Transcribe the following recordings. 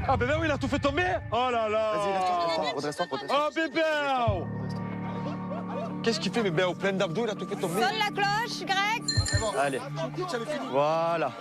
Ah bébé, oui, il a tout fait tomber. Oh là là. Vas-y, redresse-toi. Oh bébé. Qu'est-ce qu'il fait bébé au plein d'abdos, il a tout fait tomber. Sonne la cloche, Greg. Allez. Voilà.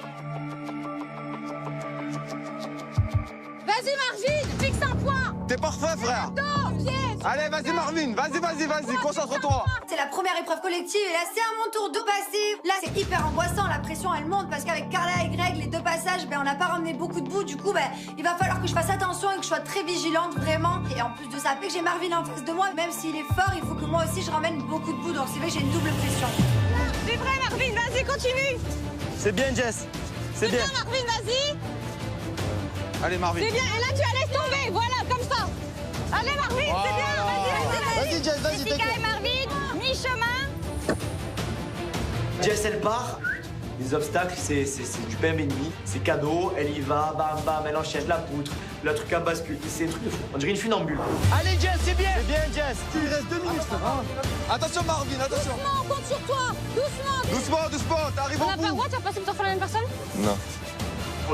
Vas-y, Marvin, fixe un point. T'es parfait, frère. Yes. Allez, vas-y, Marvin. Vas-y, concentre-toi. C'est la première épreuve collective et là c'est à mon tour de passer. Là c'est hyper angoissant, la pression elle monte parce qu'avec Carla et Greg, les deux passages, on n'a pas ramené beaucoup de boue. Du coup, il va falloir que je fasse attention et que je sois très vigilante vraiment. Et en plus de ça, fait que j'ai Marvin en face de moi, même s'il est fort, il faut que moi aussi je ramène beaucoup de boue. Donc c'est vrai que j'ai une double pression. C'est vrai, Marvin, vas-y, continue. C'est bien, Jess. C'est bien. Marvin, vas-y. Allez, Marvin. C'est bien, et là tu la laisses tomber, voilà, comme ça. Allez, Marvin, c'est bien, vas-y. Vas-y, Jess, vas-y, Jessica et Marvin, mi-chemin. Jess, elle part. Les obstacles, c'est du pain béni, c'est cadeau. Elle y va, bam, bam, elle enchaîne la poutre, le truc à bascule. C'est un truc de fou. On dirait une funambule. Allez, Jess, c'est bien. C'est bien, Jess. Il reste 2 minutes. Attention, Marvin, attention. Doucement, on compte sur toi. Doucement. Doucement, t'arrives au On n'a pas le bout. droit, tu vas passer pour faire la même personne. Non.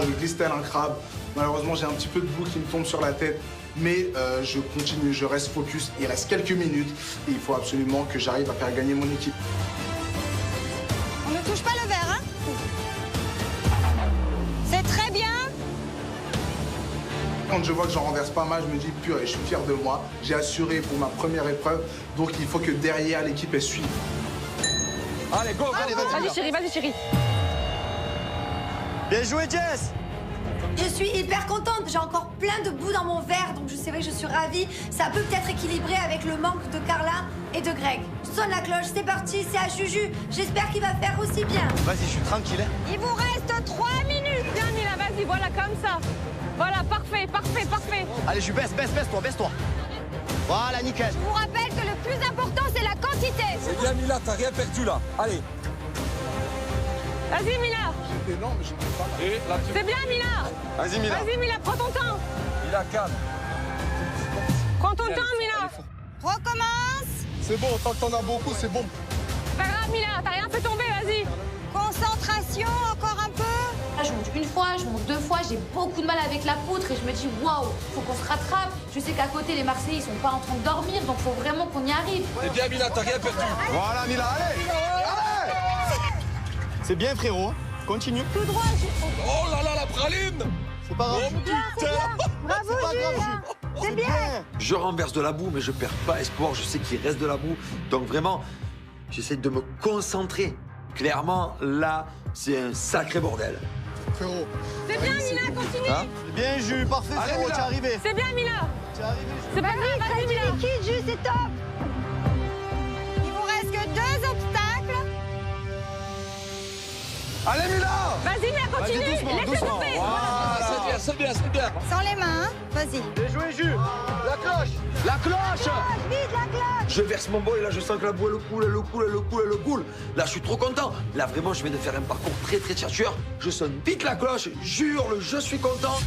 Je glisse tel un crabe. Malheureusement, j'ai un petit peu de boue qui me tombe sur la tête. Mais je continue, je reste focus. Il reste quelques minutes. Et il faut absolument que j'arrive à faire gagner mon équipe. On ne touche pas le verre, hein. C'est très bien. Quand je vois que j'en renverse pas mal, je me dis, purée, je suis fier de moi. J'ai assuré pour ma première épreuve. Donc il faut que derrière, l'équipe, elle suive. Allez, go, Vas-y, chérie. Bien joué, Jess. Je suis hyper contente, j'ai encore plein de boue dans mon verre, donc c'est vrai que je suis ravie. Ça peut peut-être équilibrer avec le manque de Carla et de Greg. Je sonne la cloche, c'est parti, c'est à Juju. J'espère qu'il va faire aussi bien. Vas-y, je suis tranquille. Il vous reste 3 minutes. Bien, Mila, vas-y, voilà, comme ça. Voilà, parfait. Allez, je baisse-toi. Voilà, nickel. Je vous rappelle que le plus important, c'est la quantité. C'est bien Mila, t'as rien perdu là. Allez. Vas-y, Mila. J'étais lent, mais je ne peux pas. Et là, tu... C'est bien, Mila. Vas-y, Mila. Vas-y, Mila, prends ton temps. Mila, calme. Prends ton temps, Mila. Recommence. C'est bon, tant que t'en as beaucoup, c'est bon. Pas grave, Mila, t'as rien fait tomber, vas-y. Concentration, encore un peu. Là, je monte une fois, je monte 2 fois, j'ai beaucoup de mal avec la poutre et je me dis waouh, faut qu'on se rattrape. Je sais qu'à côté, les Marseillais, ils sont pas en train de dormir, donc faut vraiment qu'on y arrive. C'est bien Mila, t'as rien perdu. Voilà, Mila, allez. C'est bien, frérot. Continue. Tout droit. Oh là là, la praline. C'est pas grave. Oh putain. Bravo, C'est pas grave, Jules. C'est bien. Je renverse de la boue, mais je perds pas espoir. Je sais qu'il reste de la boue. Donc vraiment, j'essaie de me concentrer. Clairement, là, c'est un sacré bordel. Frérot. C'est bien, Mila, continue. Hein? Bien, Jules, parfait, Allez, frérot, Mila. t'es arrivé. C'est bien, Mila. T'es arrivé. C'est pas grave, vas-y, Mila. Jules, c'est top. Il vous reste que 2 obstacles. Allez, Mila. Vas-y, Mila, continue. Laisse-le tomber. Ah, c'est bien. Sans les mains, hein. Vas-y. Bien joué, Jules. La cloche. Vite, la cloche. Je verse mon bol et là, je sens que la boue, elle coule. Là, je suis trop content. Là, vraiment, je viens de faire un parcours très chercheur. Je sonne vite la cloche. Jure, je suis content.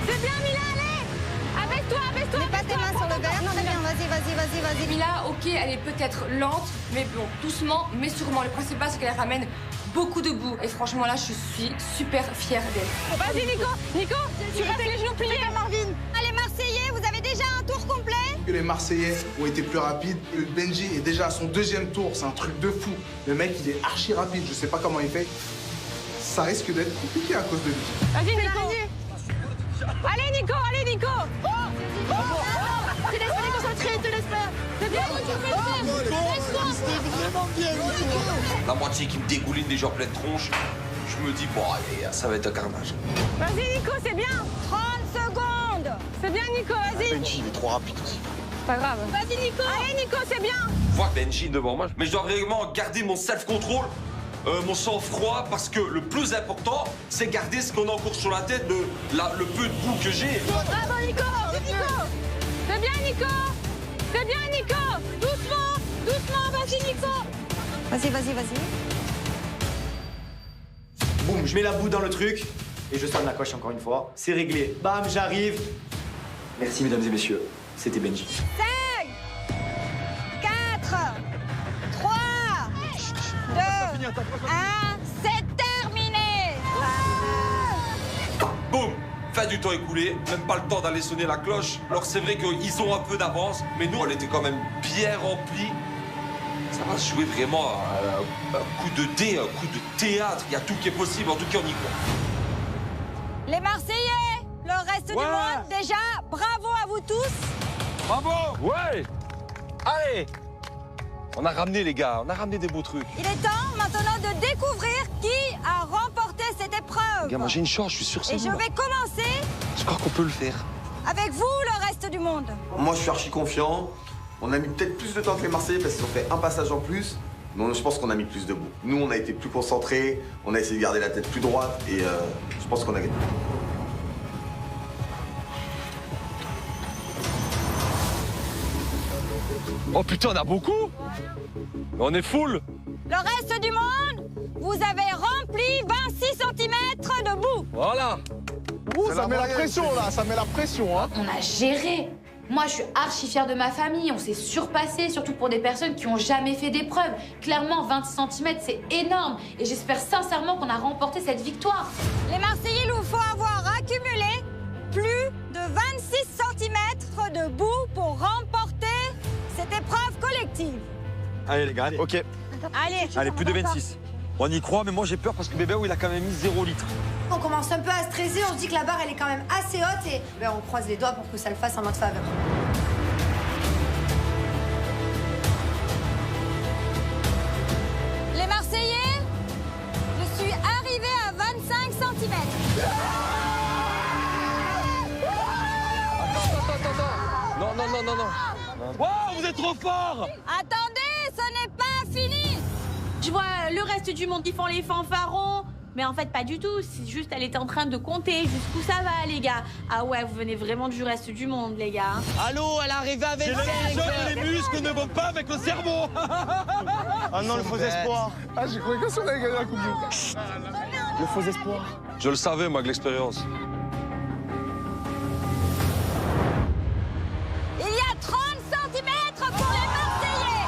C'est bien, Mila, allez. Abaisse-toi. Mets pas tes mains sur le verre. Très bien, vas-y. Mila, ok, elle est peut-être lente, mais bon, doucement, mais sûrement. Le principal, c'est qu'elle ramène beaucoup de boue. Et franchement, là, je suis super fière d'elle. Vas-y, Nico, tu restes les genoux pliés. Marvin. Allez, Marseillais, vous avez déjà un tour complet. Que les Marseillais ont été plus rapides. Le Benji est déjà à son 2e tour, c'est un truc de fou. Le mec, il est archi rapide, je sais pas comment il fait. Ça risque d'être compliqué à cause de lui. Vas-y, Nico. Allez, Nico. Te laisse pas déconcentrer, te laisse pas. C'est bien, tu peux le faire. La moitié qui me dégouline déjà en pleine tronche. Je me dis, bon, allez, ça va être un carnage. Vas-y, Nico, c'est bien. 30 secondes. C'est bien, Nico, vas-y. Benji, il est trop rapide aussi. Pas grave. Vas-y, Nico. Allez, Nico, c'est bien. Je vois Benji devant moi, mais je dois vraiment garder mon self-control, mon sang-froid, parce que le plus important, c'est garder ce qu'on a encore sur la tête, le peu de boue que j'ai. Bravo, Nico. C'est bien, Nico. Doucement, vas-y, Nico. Vas-y. Boum, je mets la boue dans le truc et je sonne la cloche encore une fois. C'est réglé. Bam, j'arrive. Merci, mesdames et messieurs. C'était Benji. 5, 4, 3, 2, 1, c'est terminé. Boum. fin du temps écoulé, même pas le temps d'aller sonner la cloche. Alors c'est vrai qu'ils ont un peu d'avance, mais nous, on était quand même bien remplis. Ça va se jouer vraiment un coup de dé, un coup de théâtre. Il y a tout qui est possible, en tout cas on y croit. Les Marseillais, le reste du monde, déjà, bravo à vous tous. Bravo. Ouais. Allez. On a ramené les gars, on a ramené des beaux trucs. Il est temps maintenant de découvrir qui a remporté cette épreuve. Gars, moi j'ai une chance, je suis sûr que c'est Et vous, je là. vais commencer Je crois qu'on peut le faire. avec vous, le reste du monde. Moi, je suis archi confiant. On a mis peut-être plus de temps que les Marseillais parce qu'ils ont fait un passage en plus. Mais je pense qu'on a mis plus de bouts. Nous, on a été plus concentrés, on a essayé de garder la tête plus droite et je pense qu'on a gagné. Oh putain, on a beaucoup. On est full. Le reste du monde, vous avez rempli 26 cm de boue. Voilà. Ouh, ça met la pression là, ça met la pression. Hein. On a géré. Moi, je suis archi fière de ma famille. On s'est surpassé, surtout pour des personnes qui n'ont jamais fait d'épreuve. Clairement, 26 cm, c'est énorme. Et j'espère sincèrement qu'on a remporté cette victoire. Les Marseillais, il vous faut avoir accumulé plus de 26 cm de boue pour remporter cette épreuve collective. Allez les gars, allez. Ok. Allez, Plus de 26. On y croit, mais moi j'ai peur parce que bébé, il a quand même mis 0 litre. On commence un peu à stresser, on se dit que la barre elle est quand même assez haute et ben, on croise les doigts pour que ça le fasse en notre faveur. Les Marseillais, je suis arrivée à 25 cm. Attends. Non. Wow, vous êtes trop fort! Attendez, ce n'est pas fini. Je vois le reste du monde qui font les fanfarons. Mais en fait, pas du tout. C'est juste, elle était en train de compter jusqu'où ça va, les gars. Ah ouais, vous venez vraiment du reste du monde, les gars. Allô, elle est arrivée avec J'ai l'impression que les muscles ne vont pas avec le cerveau! Ah non, le faux espoir! Ah, j'ai cru que ça allait gagner la Coupe du Monde. Le faux espoir. Je le savais, moi, avec l'expérience. Il y a 30 cm pour les Marseillais.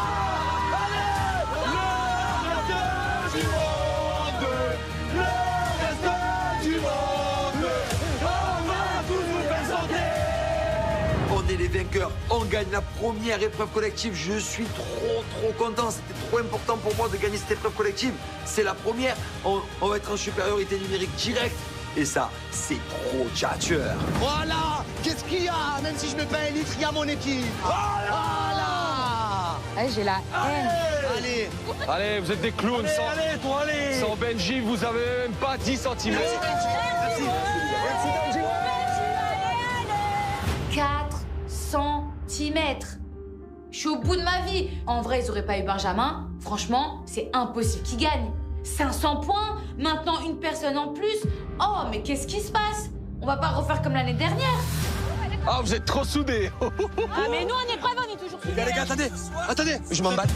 On est les vainqueurs, on gagne la première épreuve collective. Je suis trop content, c'était trop important pour moi de gagner cette épreuve collective. C'est la première, on va être en supériorité numérique directe. Et ça, c'est trop tchatcheur. Voilà. Qu'est-ce qu'il y a? Même si je mets pas un litre, il y a mon équipe. Voilà. J'ai la haine. Allez. Allez, vous êtes des clowns. Sans Benji, vous avez même pas 10 cm. 4 cm. Je suis au bout de ma vie. En vrai, ils auraient pas eu Benjamin. Franchement, c'est impossible qu'ils gagnent. 500 points, maintenant une personne en plus. Oh, mais qu'est-ce qui se passe? On va pas refaire comme l'année dernière. Ah, vous êtes trop soudés. Ah, mais nous, en épreuve, on est toujours soudés. Les gars, attendez, je m'emballe.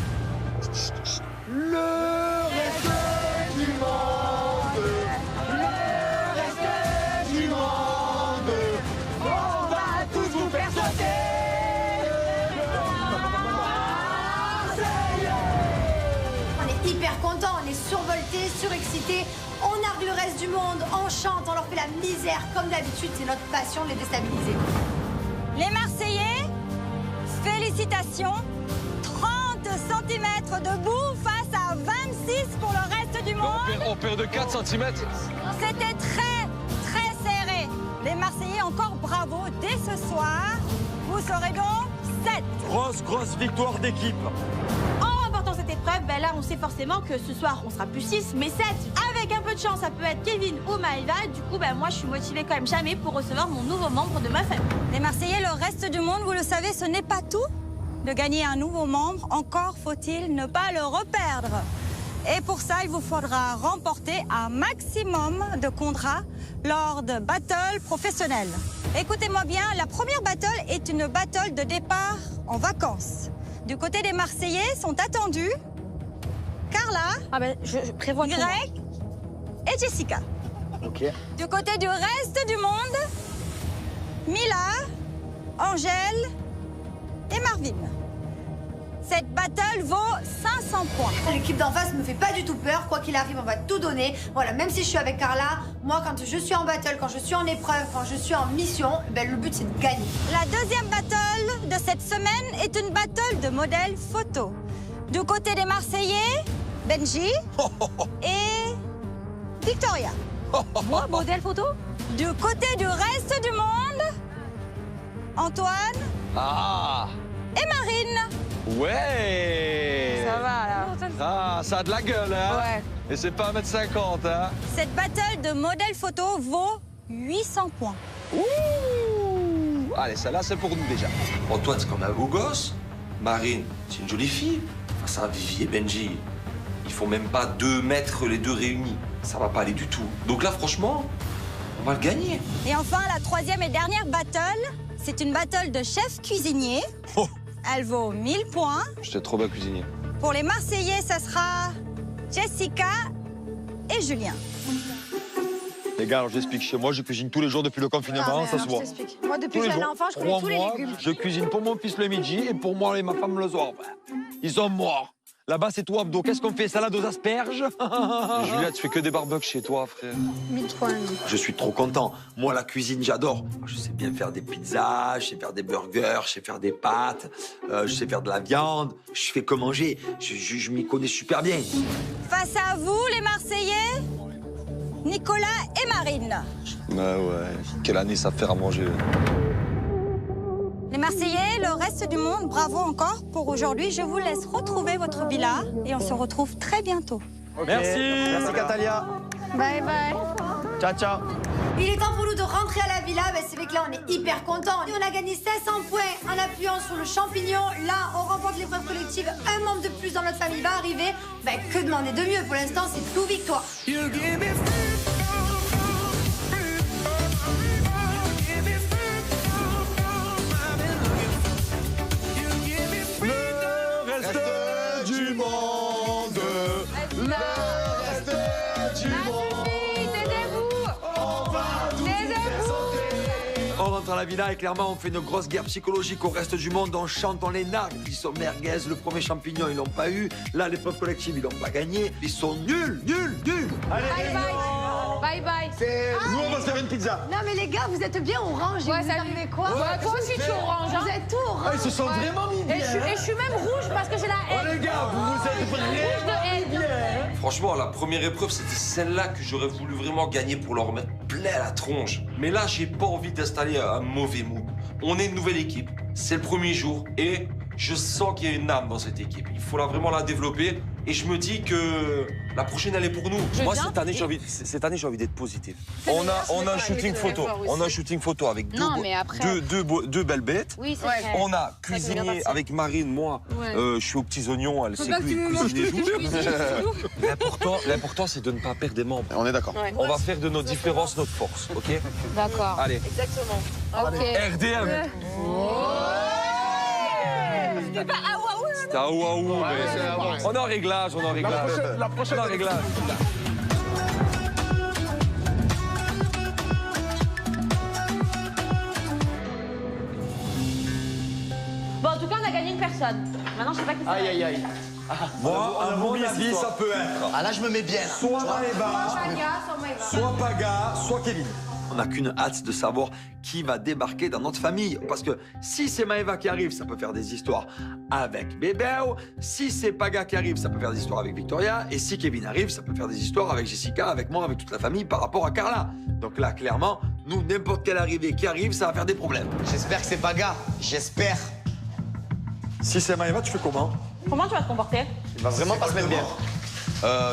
On est hyper contents, on est survoltés, surexcités, on nargue le reste du monde, on chante, on leur fait la misère. Comme d'habitude, c'est notre passion de les déstabiliser. Les Marseillais, félicitations. 30 cm de boue face à 26 pour le reste du monde. On perd de 4 cm. C'était très serré. Les Marseillais, encore bravo. Dès ce soir, vous serez donc 7. Grosse victoire d'équipe. En remportant cette épreuve, ben là, on sait forcément que ce soir, on sera plus 6, mais 7. Avec un peu de chance, ça peut être Kevin ou Maëva. Du coup, ben moi, je suis motivée comme jamais pour recevoir mon nouveau membre de ma famille. Les Marseillais, le reste du monde, vous le savez, ce n'est pas tout. De gagner un nouveau membre, encore faut-il ne pas le reperdre. Et pour ça, il vous faudra remporter un maximum de contrats lors de battles professionnels. Écoutez-moi bien, la première battle est une battle de départ en vacances. Du côté des Marseillais sont attendus Carla, Ah ben, je prévois Greg et Jessica. Ok. Du côté du reste du monde, Mila, Angèle et Marvin. Cette battle vaut 500 points. L'équipe d'en face me fait pas du tout peur. Quoi qu'il arrive, on va tout donner. Voilà, même si je suis avec Carla, moi, quand je suis en battle, quand je suis en épreuve, quand je suis en mission, ben, le but, c'est de gagner. La deuxième battle de cette semaine est une battle de modèles photo. Du côté des Marseillais, Benji et Victoria. Moi, modèle photo? Du côté du reste du monde, Antoine et Marine. Ouais. Ça va, là. Ah, ça a de la gueule, hein. Ouais. Et c'est pas 1m50, hein. Cette battle de modèles photo vaut 800 points. Ouh. Allez, celle-là, c'est pour nous déjà. Antoine, c'est comme un beau gosse. Marine, c'est une jolie fille. Face à Vivi et Benji, ils font même pas 2 mètres les deux réunis. Ça va pas aller du tout. Donc là, franchement, on va le gagner. Et enfin, la troisième et dernière battle, c'est une battle de chef cuisinier. Oh. Elle vaut 1000 points. J'étais trop bien cuisinier. Pour les Marseillais, ça sera Jessica et Julien. Les gars, alors j'explique. Chez moi, je cuisine tous les jours depuis le confinement, ça se voit. Moi, depuis que j'ai un enfant, je connais tous les légumes. Je cuisine pour mon fils le midi et pour moi et ma femme le soir. Ils sont morts. Là-bas, c'est tout abdo. Qu'est-ce qu'on fait? Salade aux asperges? Julia, tu fais que des barbecues chez toi, frère. 1000 points. Je suis trop content. Moi, la cuisine, j'adore. Je sais bien faire des pizzas, je sais faire des burgers, je sais faire des pâtes, je sais faire de la viande. Je fais que manger. Je m'y connais super bien. Face à vous, les Marseillais, Nicolas et Marine. Bah ouais, quelle année ça fait à manger. Les Marseillais, le reste du monde, bravo encore pour aujourd'hui. Je vous laisse retrouver votre villa et on se retrouve très bientôt. Merci. Merci, Catalia. Bye bye. Ciao, ciao. Il est temps pour nous de rentrer à la villa. Ben, c'est vrai que là, on est hyper contents. On a gagné 500 points en appuyant sur le champignon. Là, on remporte l'épreuve collective. Un membre de plus dans notre famille va arriver. Ben, que demander de mieux? Pour l'instant, c'est tout victoire. On rentre à la villa et clairement, on fait une grosse guerre psychologique au reste du monde. On chante, on les nargue. Ils sont merguez. Le premier champignon, ils l'ont pas eu. Là, l'épreuve collective, ils l'ont pas gagné. Ils sont nuls. Allez, Bye bye. Bye bye. nous, on va se faire une pizza. Non, mais les gars, vous êtes bien orange. Ouais, vous salut. arrivez quoi? Ouais, toi aussi, tu es orange. Vous êtes tout orange. Ils se sont vraiment mis bien. Et je suis même rouge parce que j'ai la haine. Oh, les gars, vous êtes vraiment bien. Franchement, la première épreuve, c'était celle-là que j'aurais voulu vraiment gagner pour leur mettre plein à la tronche. Mais là, j'ai pas envie d'installer un mauvais mood. On est une nouvelle équipe, c'est le premier jour et je sens qu'il y a une âme dans cette équipe. Il faut vraiment la développer et je me dis que la prochaine, elle est pour nous. Moi, cette année, j'ai envie d'être positif. On a un shooting photo. On a un shooting photo avec deux belles bêtes. Oui, c'est vrai. On a cuisiné avec Marine, moi. Je suis aux petits oignons, elle sait cuisiner tout. L'important, c'est de ne pas perdre des membres. On est d'accord. On va faire de nos différences notre force, ok? D'accord. Allez. Exactement. Ok. RDM. C'était pas ah waouh. C'était un waouh, mais on est en réglage, La prochaine On est en réglage. Bon, en tout cas, on a gagné une personne. Maintenant, je sais pas qui c'est. Aïe, aïe, aïe. Moi, à mon avis, ça peut être Ah là, je me mets bien. Là. soit Maëva, soit Paga, soit Kevin. On n'a qu'une hâte de savoir qui va débarquer dans notre famille. Parce que si c'est Maëva qui arrive, ça peut faire des histoires avec Bébéo. Si c'est Paga qui arrive, ça peut faire des histoires avec Victoria. Et si Kevin arrive, ça peut faire des histoires avec Jessica, avec moi, avec toute la famille par rapport à Carla. Donc là, clairement, nous, n'importe quelle arrivée qui arrive, ça va faire des problèmes. J'espère que c'est Paga. J'espère. Si c'est Maëva, tu fais comment? Comment tu vas te comporter? Il va vraiment pas se mettre bien.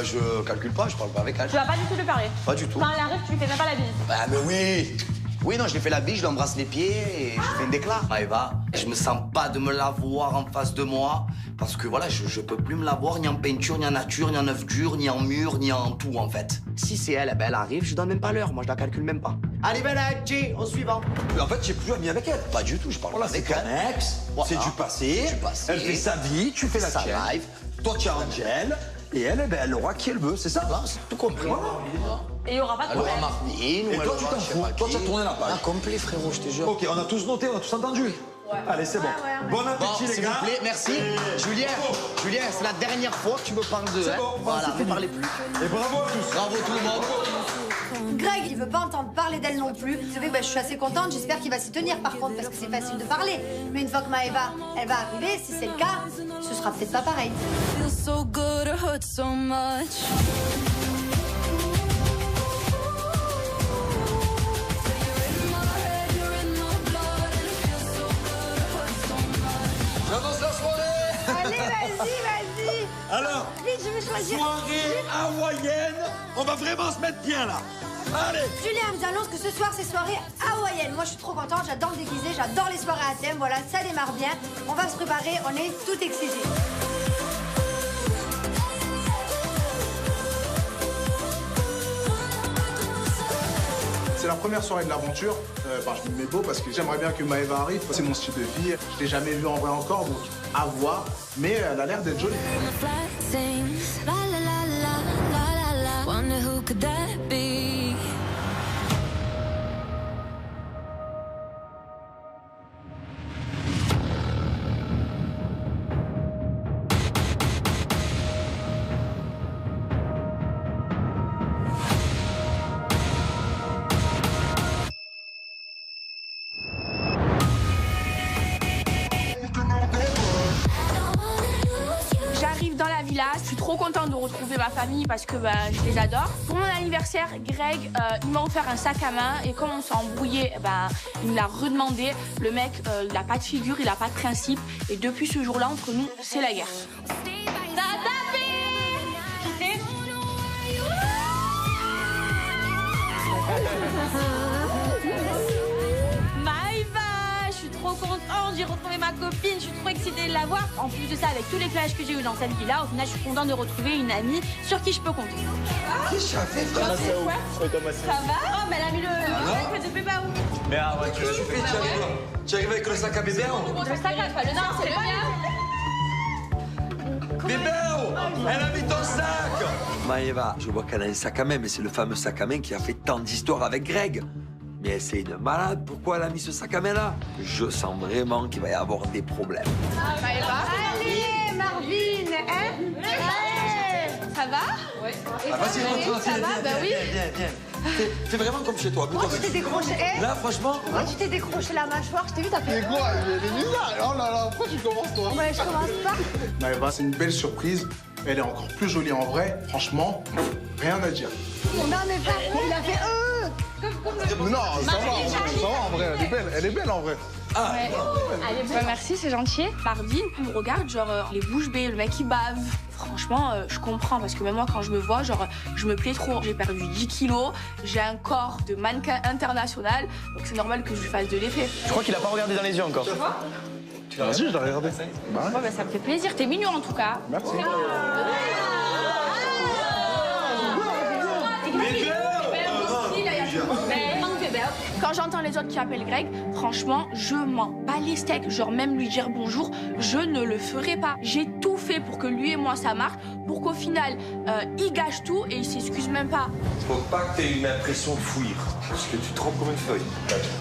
Je calcule pas, je parle pas avec elle. Tu vas pas du tout lui parler. Pas du tout. Quand elle arrive, tu lui fais même pas la bise. Bah mais oui. Oui, non, je lui fais la bise, je lui embrasse les pieds et je fais une déclat. Maëva, je me sens pas de me la voir en face de moi parce que voilà, je peux plus me la voir ni en peinture, ni en nature, ni en œuf dur, ni en mur, ni en tout en fait. Si c'est elle, elle arrive, je donne même pas l'heure, moi je la calcule même pas. Allez, Benji, au suivant. Mais en fait, j'ai plus ami avec elle. Pas du tout, je parle pas avec c'est elle. ton ex, c'est du passé. Elle fait sa vie, tu fais la sa tienne. life. Toi, tu as Angel. Et elle, elle aura qui elle veut, c'est ça? C'est tout compris. Et il y aura pas de Elle aura problème. Martine. Et toi, tu t'en fous. Toi, tu as tourné la page. Ah, complet, frérot, je te jure. Ok, on a tous noté, on a tous entendu. Allez, c'est bon. Bon appétit, Bon, les s'il gars. vous plaît, merci. Julien, c'est la dernière fois que tu me parles de... C'est bon, voilà, c'est ne fini. parlez plus. Et bravo à tous. Bravo tout le monde. Greg, il veut pas entendre parler d'elle non plus. Vous savez, je suis assez contente, j'espère qu'il va s'y tenir par contre, parce que c'est facile de parler. Mais une fois que Maëva, elle va arriver, si c'est le cas, ce sera peut-être pas pareil. J'annonce la soirée. Allez, vas-y. Alors, Vite, je vais choisir. soirée hawaïenne. On va vraiment se mettre bien là. Allez. Julien nous annonce que ce soir, c'est soirée hawaïenne. Moi, je suis trop contente, j'adore le déguisé, j'adore les soirées à thème. Voilà, ça démarre bien. On va se préparer, on est tout excités. C'est la première soirée de l'aventure. Je me mets beau parce que j'aimerais bien que Maëva arrive. C'est mon style de vie. Je l'ai jamais vue en vrai encore, donc à voir. Mais elle a l'air d'être jolie. J'arrive dans la villa, je suis trop contente de retrouver ma famille parce que je les adore. Pour mon anniversaire, Greg, il m'a offert un sac à main et comme on s'est embrouillé, il me l'a redemandé. Le mec, il a pas de figure, il a pas de principe et depuis ce jour-là, entre nous, c'est la guerre. Ça a tapé! Maëva, je suis trop contente, j'ai retrouvé ma copine, je suis trop excitée de la voir. En plus de ça, avec tous les clashs que j'ai eu dans cette vie-là, au final, je suis contente de retrouver une amie sur qui je peux compter. Qu'est-ce que ça fait, frère? Ça va? Oh, mais elle a mis le sac de Pébaou. Mais ah ouais, Qu'est-ce que tu fais? Tu arrives avec le sac à bébé? Le sac à pas le non, c'est le mien. Bébé, elle a mis ton sac. Maëva, je vois qu'elle a un sac à main, mais c'est le fameux sac à main qui a fait tant d'histoires avec Greg. Mais c'est une malade, pourquoi elle a mis ce sac à main là? Je sens vraiment qu'il va y avoir des problèmes. Allez, Marvin, hein? Ça va? Oui. Vas-y, rentre, Ça va? Bah oui. viens. Fais vraiment comme chez toi. Moi, tu t'es décroché. Là, franchement. Moi, tu t'es décroché la mâchoire, je t'ai vu, t'as fait. Mais quoi? Elle est bizarre. Oh là là, pourquoi tu commences toi? Ouais, je commence pas. Maëva, c'est une belle surprise. Elle est encore plus jolie en vrai. Franchement, rien à dire. Non, mais pas. Il a fait Non, ça va en vrai. Elle est belle en vrai. Ah, Allez, merci, c'est gentil. Marvin me regarde, genre, les bouches bées, le mec il bave. Franchement, je comprends parce que même moi, quand je me vois, genre, je me plais trop. J'ai perdu 10 kilos, j'ai un corps de mannequin international, donc c'est normal que je lui fasse de l'effet. Je crois qu'il a pas regardé dans les yeux encore. Tu vois? Vas-y, je l'ai regardé. Bah ouais. Ouais, ça me fait plaisir, t'es mignon en tout cas. Merci. Quand j'entends les autres qui appellent Greg, franchement, je m'en bats les steaks. Genre même lui dire bonjour, je ne le ferai pas. J'ai tout fait pour que lui et moi ça marche, pour qu'au final, il gâche tout et il s'excuse même pas. Faut pas que t'aies une impression de fouillir, parce que tu trempes comme une feuille.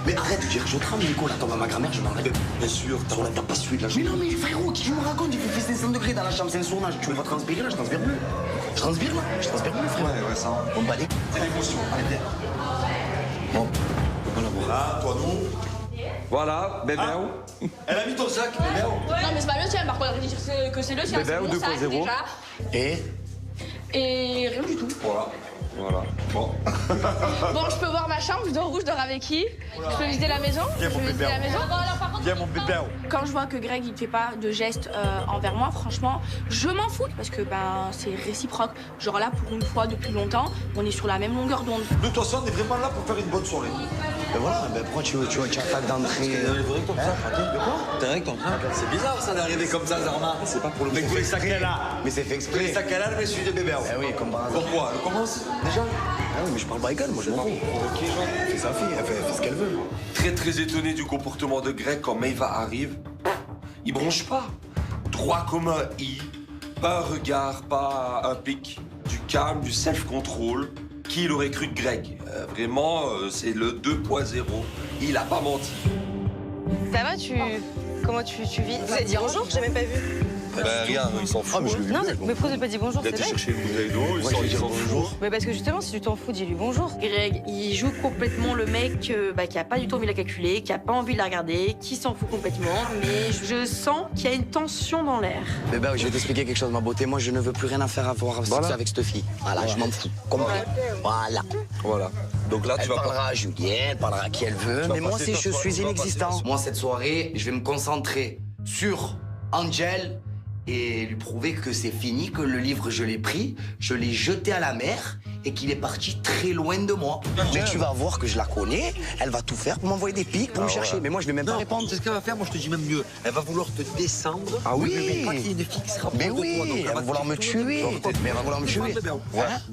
Mais arrête de dire, je tremble, Nico, là, tombe à ma grand-mère, je m'en règle. Bien sûr, T'as pas suivi là. Mais non, mais frérot, qui je me raconte, il fait fesser 100 degrés dans la chambre, c'est un sournage. Tu me vois transpirer là, je transpire plus. Je transpire là, je transpire plus, frérot. ouais, ça va. Bon, bah, allez. c'est l'émotion. Allez, viens. Bon. Là, toi, nous. Voilà, bébé. Elle a mis ton sac, bébé. Non mais c'est pas le tien, par contre, dire que c'est le tien, Bébé c'est ou mon sac 2.0. déjà. Et Et rien du tout. Voilà. Bon. Bon, je peux voir ma chambre, je dors où, je dors avec qui? Je peux visiter la maison? Viens, mon Je peux visiter bébé. la maison? Viens, mon bébé. Quand je vois que Greg il fait pas de gestes envers moi, franchement, je m'en fous parce que c'est réciproque. Genre là, pour une fois depuis longtemps, on est sur la même longueur d'onde. De toute façon, on est vraiment là pour faire une bonne soirée. Ben voilà, ben pourquoi tu attaques d'entrée? De quoi? T'es avec ton sac? C'est bizarre ça d'arriver comme ça, Zarma. C'est pas pour le. Mais tous les sacs qu'elle a. Mais c'est fait exprès. Les sacs qu'elle a, mais celui de bébé. Eh oui, comme par hasard. Pourquoi? Elle commence déjà? Ah oui, mais je parle pas égal, moi je m'en fous. C'est sa fille, elle fait ce qu'elle veut. Très très étonné du comportement de Greg quand Maëva arrive. Il bronche pas. Droit comme un i. Pas un regard, pas un pic. Du calme, du self-control. Qui l'aurait cru de Greg? Vraiment, c'est le 2.0. Il a pas menti. Ça va, comment tu vis? Vous avez dit bonjour? J'ai même pas vu. Ben rien, ils s'en foutent. Non, mais pourquoi vous n'avez pas dit bonjour? Il a été chercher une bouteille d'eau, ils s'en foutent. Mais parce que justement, si tu t'en fous, dis-lui bonjour. Greg, il joue complètement le mec qui a pas du tout envie de la calculer, qui a pas envie de la regarder, qui s'en fout complètement, mais je sens qu'il y a une tension dans l'air. Bébé, je vais t'expliquer quelque chose, ma beauté. Moi, je ne veux plus rien à faire à voir avec cette fille. Voilà, je m'en fous. Complet. Voilà. Donc là, tu vas parlera à Julien, elle parlera à qui elle veut, mais moi, je suis inexistant. Moi, cette soirée, je vais me concentrer sur Angel et lui prouver que c'est fini, que le livre, je l'ai pris, je l'ai jeté à la mer et qu'il est parti très loin de moi. Mais tu vas voir que je la connais, elle va tout faire pour m'envoyer des pics, pour me chercher. Mais moi, je vais même pas répondre. C'est ce qu'elle va faire, moi je te dis même mieux. Elle va vouloir te descendre. Ah oui, mais pas qu'il y ait une fille qui sera mais oui, elle va vouloir me tuer. Mais elle va vouloir me tuer.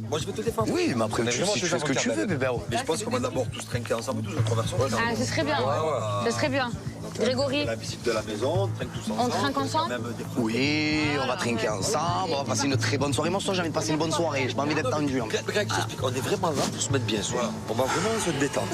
Moi je vais te défendre. Oui, mais après, tu fais ce que tu veux, bébé. Mais je pense qu'on va d'abord tous trinquer ensemble, tous traverser. Ah, ce serait bien. Ce serait bien. Grégory. La visite de la maison, on trinque tous ensemble. On trinque ensemble? Oui, on va trinquer ensemble, on va passer une très bonne soirée. Moi, j'ai envie de passer une bonne soirée, j'ai pas envie d'être tendu. Greg, je t'explique, on est vraiment là pour se mettre bien. On va vraiment se détendre.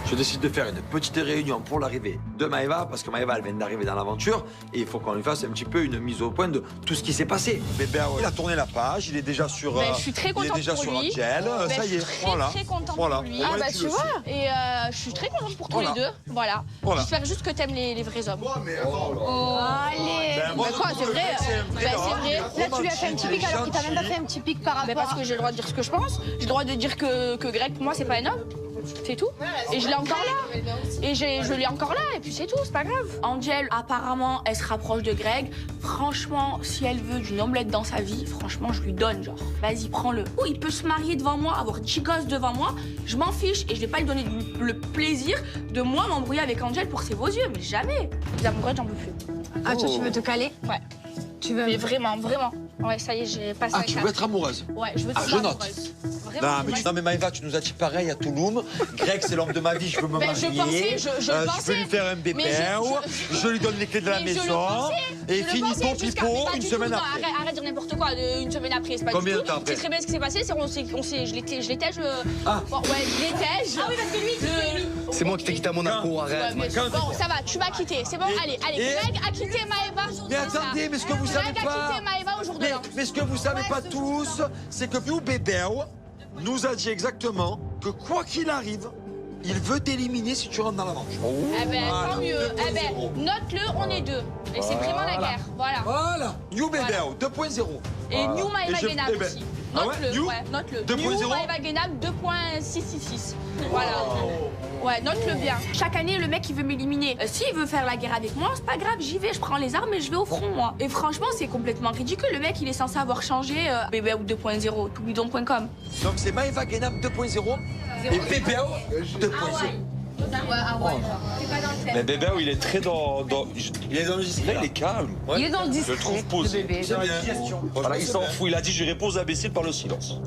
Je décide de faire une petite réunion pour l'arrivée de Maëva, parce que Maëva, elle vient d'arriver dans l'aventure, et il faut qu'on lui fasse un petit peu une mise au point de tout ce qui s'est passé. Mais ben, il a tourné la page, il est déjà sur. Je suis très contente pour lui. Angel, ça y est, voilà. Je suis très contente pour lui. Ah bah tu vois, et je suis très contente pour tous les deux. Voilà. J'espère juste que t'aimes les vrais hommes. Allez. Mais quoi, c'est vrai? C'est vrai. Là, tu lui as fait un petit pic alors qu'il t'a même pas fait un petit pic par rapport. Mais parce que j'ai le droit de dire ce que je pense. J'ai le droit de dire que Greg, pour moi, c'est pas un homme. C'est tout. Et je l'ai encore là. Et je l'ai encore là. Et puis c'est tout, c'est pas grave. Angel, apparemment, elle se rapproche de Greg. Franchement, si elle veut d'une omelette dans sa vie, franchement, je lui donne, genre. Vas-y, prends-le. Oh, il peut se marier devant moi, avoir 10 gosses devant moi. Je m'en fiche. Et je vais pas lui donner le plaisir de moi m'embrouiller avec Angel pour ses beaux yeux. Mais jamais. Les amoureux, j'en peux plus. Ah, toi, tu veux te caler? Ouais. Tu veux? Mais vraiment, vraiment. Ouais, ça y est, j'ai passé. Ah, tu veux être amoureuse? Ouais, je veux être je note. amoureuse. Vraiment, non, mais Maëva, tu nous as dit pareil à Touloum. Greg, c'est l'homme de ma vie, je veux me marier. Je veux lui faire un bébé. Je lui donne les clés de la maison. Et finito, pipo, une semaine après. Arrête de dire n'importe quoi, une semaine après, c'est pas combien du de temps tout. après? C'est très bien ce qui s'est passé, je l'étège. Ah. Bon, ouais, je l'étège. Ah oui, parce que lui, c'est moi qui t'ai quitté à Monaco, arrête. Bon, ça va, tu m'as quitté, c'est bon, allez, Greg a quitté Maëva. Mais attendez, mais ce que vous savez pas. Greg a quitté Maëva au jour de l'an. Mais ce que vous savez pas tous, c'est que nous, bébé, nous a dit exactement que quoi qu'il arrive, il veut t'éliminer si tu rentres dans l'aventure. Eh ben, tant mieux. Eh ben, note-le, on est deux. Et c'est vraiment la guerre. Voilà. Voilà. New Bébé 2.0. Et New Maëva Guénam aussi. Note-le, ouais, note-le. 2.0. New Maëva Guénam 2.666. Voilà. Ouais, note-le bien. Chaque année, le mec, il veut m'éliminer. S'il veut faire la guerre avec moi, c'est pas grave, j'y vais, je prends les armes et je vais au front, moi. Et franchement, c'est complètement ridicule. Le mec, il est censé avoir changé Bébé 2.0, toubidon.com. Donc c'est Maëva Guénam 2.0 et Bébé 2.0. Mais Bébé, il est très dans. Il est dans le discret. Là, il est calme. Il est dans le discret. Je le trouve posé. C'est bien. Question. Voilà, il s'en fout. Il a dit je réponds aux imbéciles par le silence.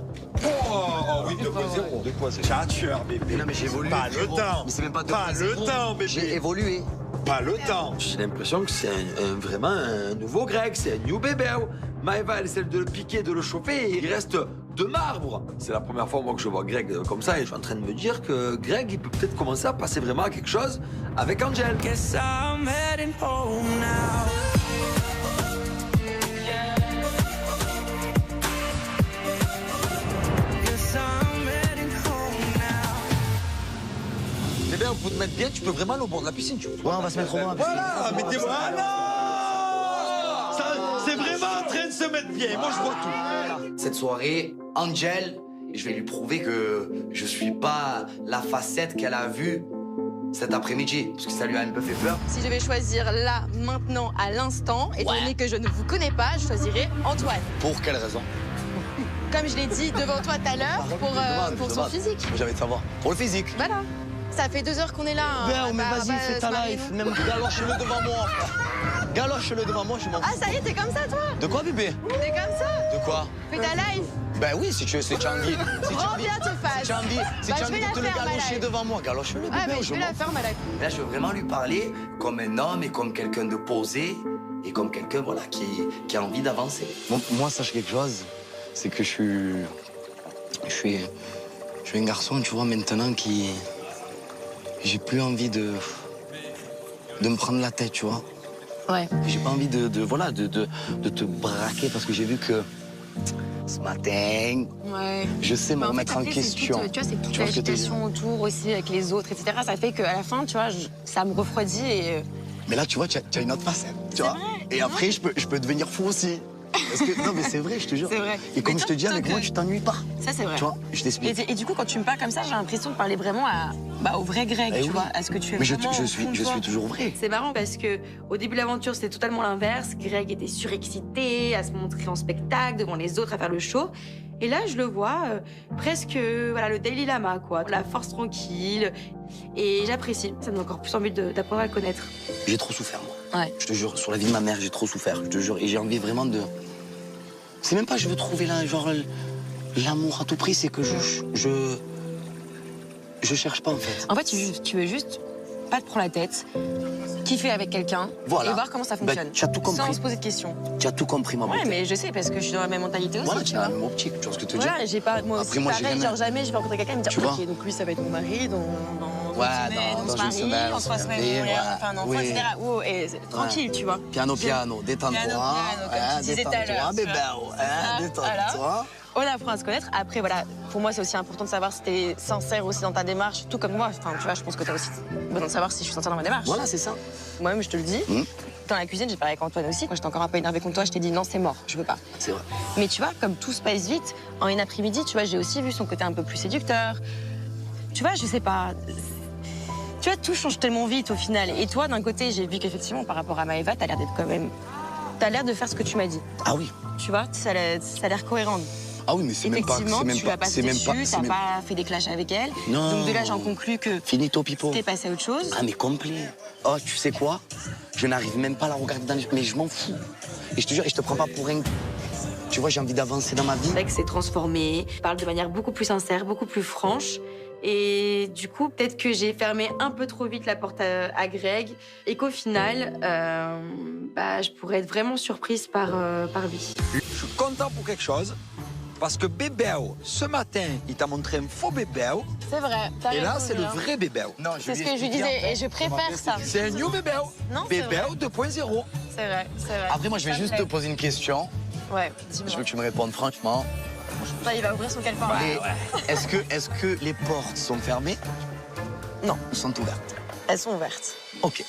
Oh oui, 2.0. Tchatcheur, bébé. Non, mais j'ai évolué. Pas le temps. Mais c'est même pas le temps, bébé. J'ai évolué. Pas le temps. J'ai l'impression que c'est vraiment un nouveau Greg, c'est un new bébé. Maëva, elle essaie de le piquer, de le chauffer, et il reste de marbre. C'est la première fois, moi, que je vois Greg comme ça, et je suis en train de me dire que Greg, il peut peut-être commencer à passer vraiment à quelque chose avec Angel. Guess I'm heading home now. Bébé, pour te mettre bien, tu peux vraiment aller au bord de la piscine. Tu Ouais, on va se mettre au bord de la piscine. Voilà, mettez-moi. C'est vraiment en train de se mettre bien. Moi, je vois tout. Cette soirée, Angel, je vais lui prouver que je suis pas la facette qu'elle a vue cet après-midi, parce que ça lui a un peu fait peur. Si je devais choisir là, maintenant, à l'instant, étant donné que je ne vous connais pas, je choisirais Antoine. Pour quelle raison? Comme je l'ai dit devant toi tout à l'heure, pour son physique. J'avais de savoir. Pour le physique. Voilà. Ça fait 2 heures qu'on est là. Ben, mais vas-y, fais ta life. Même galoche-le devant moi. Galoche-le devant moi, je m'en fous. Ah, ça y est, t'es comme ça, toi? De quoi, bébé? T'es comme ça? De quoi? Fais ta life. Ben oui, si tu veux, c'est Changi. Prends bien te face. C'est Changi. C'est Changi de te le galocher devant moi. Galoche-le, bébé. Ah, mais je vais la faire, ma life. Là, je veux vraiment lui parler comme un homme et comme quelqu'un de posé et comme quelqu'un, voilà, qui a envie d'avancer. Moi, sache quelque chose, c'est que je suis un garçon, tu vois, maintenant qui... J'ai plus envie de de me prendre la tête, tu vois. Ouais. J'ai pas envie de te braquer parce que j'ai vu que ce matin, je sais me remettre en question. Tu vois, c'est toute l'agitation autour aussi avec les autres, etc. Ça fait qu'à la fin, tu vois, ça me refroidit et... Mais là, tu vois, tu as une autre facette, tu vois. Et après, je peux devenir fou aussi. Parce que, non, mais c'est vrai, je te jure. C'est vrai. Et comme je te dis, avec moi, tu t'ennuies pas. Ça, c'est vrai. Tu vois, je t'explique. Et du coup, quand tu me parles comme ça, j'ai l'impression de parler vraiment au vrai Greg, tu vois, à ce que tu es. Mais je vraiment suis toujours vrai. C'est marrant parce que au début de l'aventure, c'était totalement l'inverse. Greg était surexcité à se montrer en spectacle devant les autres, à faire le show. Et là, je le vois presque, voilà, le Daily Lama, quoi. La force tranquille. Et j'apprécie. Ça me donne encore plus envie d'apprendre à le connaître. J'ai trop souffert, moi. Ouais. Je te jure, sur la vie de ma mère, j'ai trop souffert, je te jure. Et j'ai envie vraiment de... C'est même pas je veux trouver là, genre, l'amour à tout prix, c'est que je cherche pas, en fait. En fait, tu veux juste pas te prendre la tête, kiffer avec quelqu'un voilà. Et voir comment ça fonctionne. Tu as tout compris. Sans se poser de questions. Tu as tout compris, ma beauté. Ouais, mais je sais, parce que je suis dans la même mentalité aussi. Voilà, tu as vois. la même optique, tu vois ce que je te dis. Voilà, j'ai pas. Moi après, aussi, pareil, genre jamais je vais rencontrer quelqu'un et me dire, tu vois ok, donc lui, ça va être mon mari, dans dans une une semaine, on se passe même on fait un enfant, oui. etc. Oh, et tranquille, tu vois. Piano, détends-toi. Comme tu disais tout à l'heure. Bébé, détends-toi. On apprend à se connaître. Après, voilà, pour moi, c'est aussi important de savoir si t'es sincère aussi dans ta démarche, tout comme moi. Enfin, tu vois, je pense que t'as aussi besoin de savoir si je suis sincère dans ma démarche. Voilà, c'est ça. Moi-même, je te le dis. Dans la cuisine, j'ai parlé avec Antoine aussi. Quand j'étais encore un peu énervée contre toi, je t'ai dit non, c'est mort, je veux pas. C'est vrai. Mais tu vois, comme tout se passe vite, en une après-midi, tu vois, j'ai aussi vu son côté un peu plus séducteur. Tu vois, je sais pas. Tu vois, tout change tellement vite au final. Et toi, d'un côté, j'ai vu qu'effectivement, par rapport à Maëva, t'as l'air d'être quand même. T'as l'air de faire ce que tu m'as dit. Ah oui. Tu vois, ça a l'air cohérent. Ah oui, mais c'est même pas... Effectivement, tu l'as pas dessus, t'as pas fait des clashs avec elle. Non. Donc de là, j'en conclus que... Finito pipo. T'es passé à autre chose. Ah, mais complet. Oh, tu sais quoi? Je n'arrive même pas à la regarder dans les yeux. Mais je m'en fous. Et je te jure, et je te prends pas pour un... Tu vois, j'ai envie d'avancer dans ma vie. C'est vrai que c'est transformé. Il parle de manière beaucoup plus sincère, beaucoup plus franche. Et du coup, peut-être que j'ai fermé un peu trop vite la porte à Greg. Et qu'au final, je pourrais être vraiment surprise par lui. Je suis content pour quelque chose. Parce que Bébéo, ce matin, il t'a montré un faux Bébéo. C'est vrai. Et là, c'est le vrai Bébéo. C'est ce que je lui disais, et je préfère ça. C'est un new Bébéo. Non, Bébéo 2.0. C'est vrai, c'est vrai. Après, moi, je vais juste te poser une question. Ouais, dis-moi. Je veux que tu me répondes franchement. Là, il va ouvrir son calepin. Est-ce que les portes sont fermées? Non. Elles sont ouvertes. Elles sont ouvertes. Ok.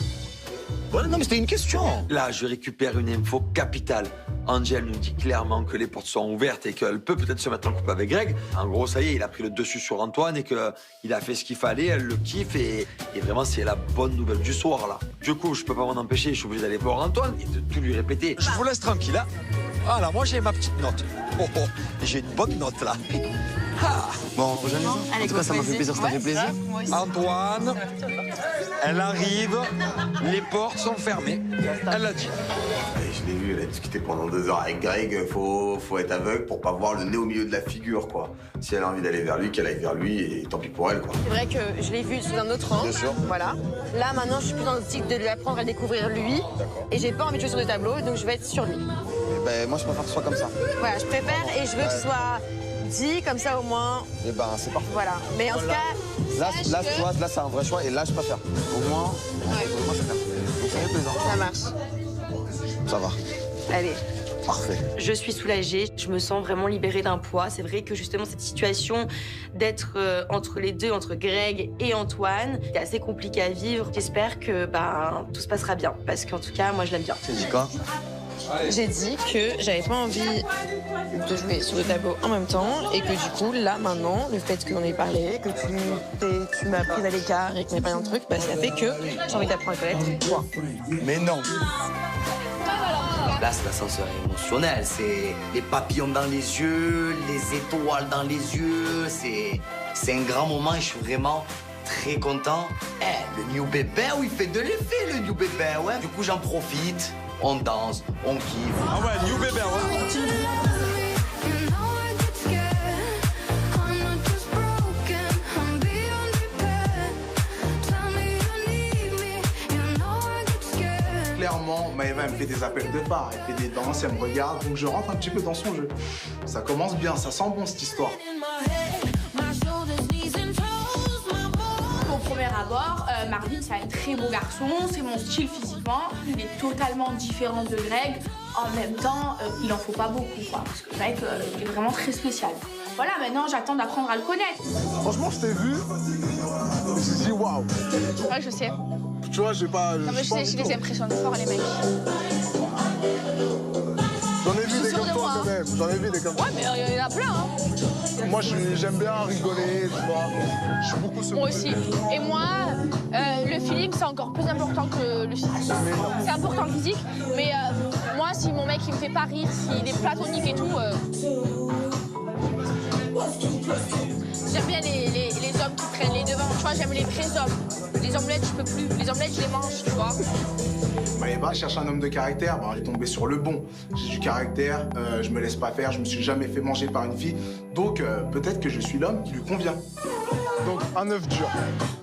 Voilà, non, mais c'était une question. Là, je récupère une info capitale. Angel nous dit clairement que les portes sont ouvertes et qu'elle peut peut-être se mettre en couple avec Greg. En gros, ça y est, il a pris le dessus sur Antoine et qu'il a fait ce qu'il fallait, elle le kiffe et vraiment, c'est la bonne nouvelle du soir, là. Du coup, je peux pas m'en empêcher, je suis obligé d'aller voir Antoine et de tout lui répéter. Je vous laisse tranquille, hein. Voilà, moi, j'ai ma petite note. J'ai une bonne note, là. Ah. Bon, en tout cas, ça m'a fait plaisir, ça t'a fait plaisir. Antoine, elle arrive, les portes sont fermées. Elle l'a dit. Je l'ai vu, elle a discuté pendant 2 heures avec Greg. Faut être aveugle pour pas voir le nez au milieu de la figure, quoi. Si elle a envie d'aller vers lui, qu'elle aille vers lui et tant pis pour elle, quoi. C'est vrai que je l'ai vu sous un autre angle. Bien sûr. Voilà. Là, maintenant, je suis plus dans l'optique de lui apprendre à découvrir lui. Et j'ai pas envie de jouer sur des tableaux, donc je vais être sur lui. Et ben, moi, je préfère que ce soit comme ça. Voilà, je préfère et je veux que ce soit dit, comme ça au moins. Et ben, c'est parfait. Voilà. Mais en tout cas. Là, tu vois, là, c'est un vrai choix et là, je préfère. Au moins, c'est clair. Donc, ça fait plaisir. Ça marche. Ça va. Allez. Parfait. Je suis soulagée, je me sens vraiment libérée d'un poids. C'est vrai que justement cette situation d'être entre les deux, entre Greg et Antoine, c'est assez compliqué à vivre. J'espère que tout se passera bien, parce qu'en tout cas, moi je l'aime bien. Tu dis quoi? J'ai dit que j'avais pas envie de jouer sur le tableau en même temps et que du coup, là, maintenant, le fait qu'on ait parlé, que tu m'as pris à l'écart et qu'on ait parlé d'un truc, ça fait que j'ai envie d'apprendre à connaître toi. Mais non. Là, c'est l'ascenseur émotionnel. C'est les papillons dans les yeux, les étoiles dans les yeux. C'est un grand moment et je suis vraiment très content. Le New Bébé, il fait de l'effet, le New Bébé, ouais. Du coup, j'en profite. On danse, on kiffe. Ah ouais, New Bébé, ouais. Clairement, Maëva, elle me fait des appels de phare, elle fait des danses, elle me regarde, donc je rentre un petit peu dans son jeu. Ça commence bien, ça sent bon cette histoire. Mon premier abord, Marvin, c'est un très beau garçon, c'est mon style physiquement. Il est totalement différent de Greg. En même temps, il en faut pas beaucoup, quoi. Parce que Greg, il est vraiment très spécial. Voilà, maintenant, j'attends d'apprendre à le connaître. Franchement, je t'ai vu, je me suis dit waouh. Ouais, je sais. Tu vois, j'ai pas. Non, mais je les impressionne fort, les mecs. J'en ai vu des comme toi, quand même. J'en ai vu des comme toi. Ouais, mais il y en a plein, hein. Moi, j'aime bien rigoler, tu vois. Je suis beaucoup sur. Moi aussi. Et moi, le feeling, c'est encore plus important que le physique. C'est important le physique, mais moi, si mon mec, il me fait pas rire, s'il est platonique et tout... J'aime bien les hommes qui prennent les devants, tu vois, j'aime les vrais hommes. Les omelettes, je peux plus. Les omelettes, je les mange, tu vois. Maëva cherche un homme de caractère, j'ai tombé sur le bon. J'ai du caractère, je me laisse pas faire, je me suis jamais fait manger par une fille. Donc peut-être que je suis l'homme qui lui convient. Donc un œuf dur.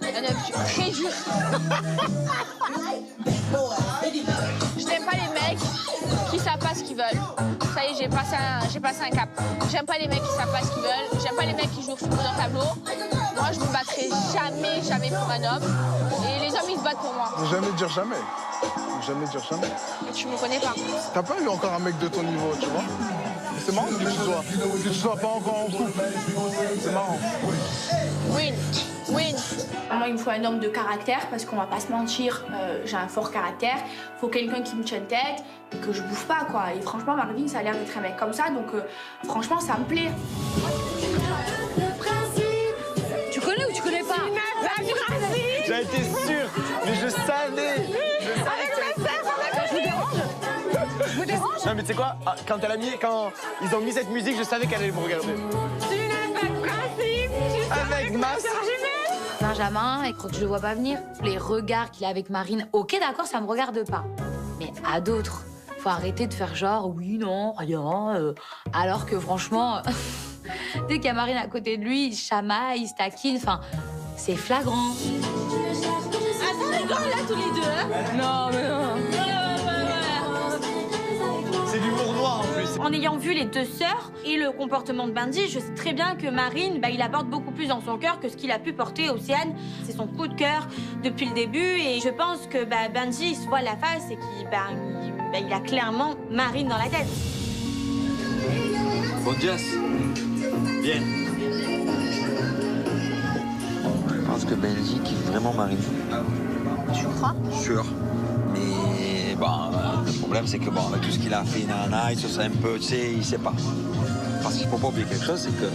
Un œuf dur, très dur. Je n'aime pas les mecs qui savent pas ce qu'ils veulent. Ça y est, j'ai passé un cap. J'aime pas les mecs qui savent pas ce qu'ils veulent. J'aime pas les mecs qui jouent au football dans le tableau. Moi, je me battrai jamais pour un homme. Et les hommes, ils se battent pour moi. Ne jamais dire jamais. Jamais dire jamais. Mais tu me connais pas. T'as pas eu encore un mec de ton niveau, tu vois. C'est marrant que tu sois pas encore en couple. C'est marrant. Win. Moi, il me faut un homme de caractère parce qu'on va pas se mentir, j'ai un fort caractère. Faut quelqu'un qui me tienne tête et que je bouffe pas, quoi. Et franchement, Marvin, ça a l'air d'être un mec comme ça, donc franchement, ça me plaît. Tu connais ou tu connais pas? J'ai été sûr, mais je savais. Je vous dérange? Non mais tu sais quoi, quand ils ont mis cette musique, je savais qu'elle allait me regarder. Tu n'as pas de principe. Avec Mas. Benjamin, il croit que je le vois pas venir. Les regards qu'il a avec Marine, ok d'accord, ça me regarde pas. Mais à d'autres, faut arrêter de faire genre oui, non, rien. Alors que franchement, dès qu'il y a Marine à côté de lui, il chamaille, il se taquine, enfin, c'est flagrant. Ah, ça rigole là tous les deux, hein? Non, mais non. C'est l'humour noir en plus. En ayant vu les deux sœurs et le comportement de Benji, je sais très bien que Marine, il apporte beaucoup plus dans son cœur que ce qu'il a pu porter Océane. C'est son coup de cœur depuis le début et je pense que Benji se voit la face et qu'il a clairement Marine dans la tête. Bon, Jess. Bien. Je pense que Benji kiffe vraiment Marine. Tu crois? Sûr. Mais bon, le problème c'est que avec tout ce qu'il a fait, il se sent un peu, tu sais, il sait pas. Parce qu'il faut pas oublier quelque chose, c'est que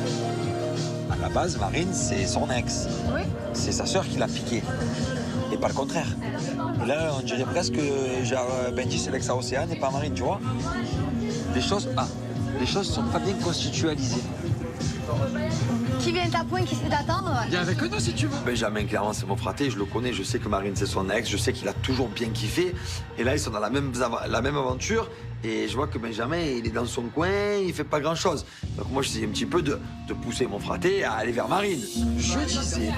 à la base, Marine, c'est son ex. Oui. C'est sa sœur qui l'a piqué. Et pas le contraire. Et là, on dirait presque que genre, Benji, c'est l'ex à Océane et pas Marine, tu vois. Les choses sont pas bien constitualisées. Qui vient à point, qui se fait d'attendre? Viens avec nous si tu veux. Benjamin, clairement, c'est mon fraté, je le connais, je sais que Marine, c'est son ex, je sais qu'il a toujours bien kiffé. Et là, ils sont dans la même aventure. Et je vois que Benjamin, il est dans son coin, il fait pas grand-chose. Donc moi, j'essaie un petit peu de pousser mon fraté à aller vers Marine. Je disais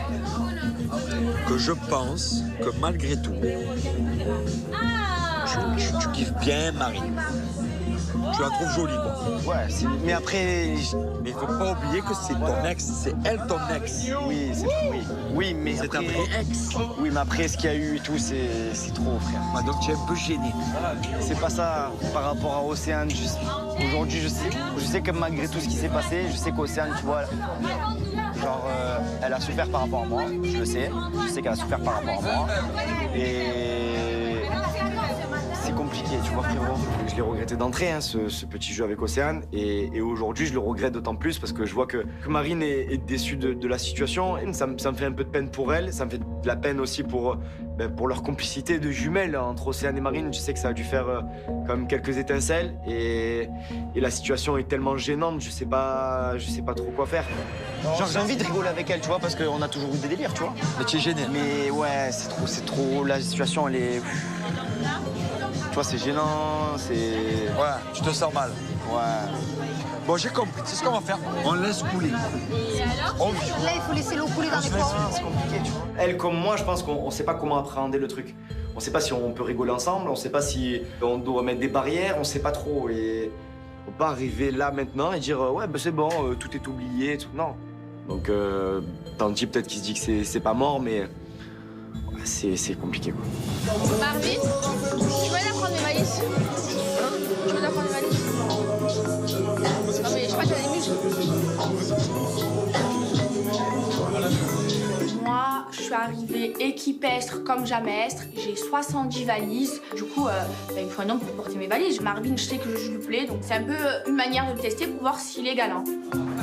que je pense que malgré tout, tu kiffes bien Marine. Tu la trouves jolie, quoi. Ouais, mais après... Mais il faut pas oublier que c'est ton ex, c'est elle ton ex. Oui, oui, mais c'est après... un vrai ex. Oui, mais après, ce qu'il y a eu et tout, c'est trop, frère. Ah, donc tu es un peu gêné. C'est pas ça par rapport à Océane. Aujourd'hui, je sais que malgré tout ce qui s'est passé, je sais qu'Océane, tu vois, genre, elle a souffert par rapport à moi. Je le sais. Je sais qu'elle a souffert par rapport à moi. Et... c'est compliqué, tu vois, frérot. Je l'ai regretté d'entrée, hein, ce petit jeu avec Océane. Et aujourd'hui, je le regrette d'autant plus parce que je vois que Marine est déçue de la situation. Ça me fait un peu de peine pour elle. Ça me fait de la peine aussi pour leur complicité de jumelles entre Océane et Marine. Je sais que ça a dû faire quand même quelques étincelles. Et la situation est tellement gênante, je sais pas trop quoi faire. Genre, j'ai envie de rigoler avec elle, tu vois, parce qu'on a toujours eu des délires, tu vois. Mais tu es gêné. Mais ouais, c'est trop. La situation, elle est... Tu vois, c'est gênant, c'est... Ouais, tu te sens mal. Ouais. Bon, j'ai compris. C'est ce qu'on va faire. On laisse couler. Là, il faut laisser l'eau couler dans les poches. C'est compliqué, tu vois. Elle, comme moi, je pense qu'on sait pas comment appréhender le truc. On sait pas si on peut rigoler ensemble, on sait pas si on doit mettre des barrières, on sait pas trop. Et on peut pas arriver là maintenant et dire ouais, c'est bon, tout est oublié, tout. Non. Donc, Tanti, peut-être qu'il se dit que c'est pas mort, mais c'est compliqué, quoi. Marvin, tu peux aller prendre mes valises? Tu peux aller prendre mes valises? Non mais je sais pas, t'as des muscles. Moi, je suis arrivée équipestre comme jamais estre. J'ai 70 valises. Du coup, il me faut un homme pour porter mes valises. Marvin, je sais que je lui plais, donc c'est un peu une manière de le tester pour voir s'il est galant.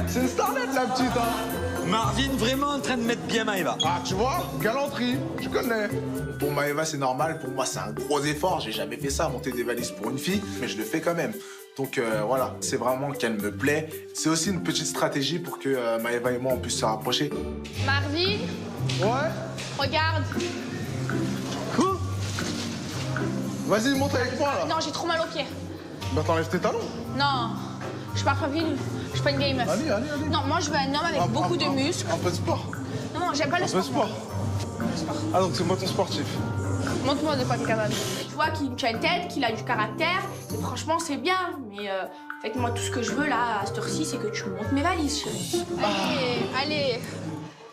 C'est une starlette, la petite, hein. Marvin, vraiment en train de mettre bien Maëva. Ah, tu vois, galanterie, je connais. Pour Maëva, c'est normal. Pour moi, c'est un gros effort. J'ai jamais fait ça, monter des valises pour une fille, mais je le fais quand même. Donc voilà, c'est vraiment qu'elle me plaît. C'est aussi une petite stratégie pour que Maëva et moi, on puisse se rapprocher. Marvin? Ouais? Regarde. Quoi? Vas-y, monte avec moi, là. Non, j'ai trop mal aux pieds. Bah, t'enlèves tes talons. Non, je suis pas prévenue. Je suis pas une vieille meuf. Allez. Non, moi, je veux un homme avec beaucoup de muscles. Un peu de sport. Non, j'aime pas le sport. Un peu de sport. Ah, donc c'est moi ton sportif. Montre-moi de quoi t'es capable. Tu vois qu'il a une tête, qu'il a du caractère. Et franchement, c'est bien. Mais en fait, moi, tout ce que je veux, là, à cette heure-ci, c'est que tu montes mes valises, chérie. Allez.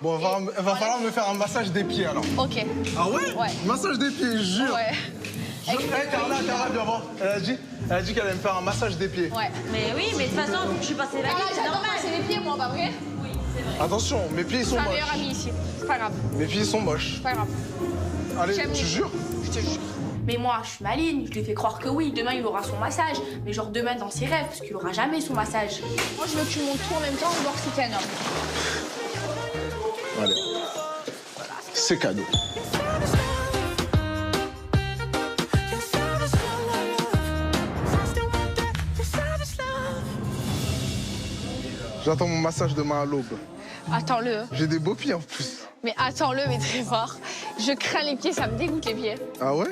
Bon, il va falloir me faire un massage des pieds, alors. OK. Ah ouais? Ouais. Massage des pieds, je jure. Ouais. Carla, viens voir. Elle a dit qu'elle allait me faire un massage des pieds. Ouais. Mais oui, mais de toute façon, je suis passée là. J'adore passer les pieds, moi, pas vrai? Oui, c'est vrai. Attention, mes pieds, ils sont C'est ma moches. meilleure amie ici. C'est pas grave. Mes pieds, ils sont moches. C'est pas grave. Allez, J'aime tu les- jures? Je te jure. Mais moi, je suis maligne, je lui fais croire que oui, demain il aura son massage. Mais genre demain dans ses rêves, parce qu'il aura jamais son massage. Moi, je veux que tu montes tout en même temps, voir si t'es un homme. Allez. C'est cadeau. J'attends mon massage demain à l'aube. Attends-le. J'ai des beaux pieds en plus. Mais attends-le, mais très fort. Je crains les pieds, ça me dégoûte les pieds. Ah ouais?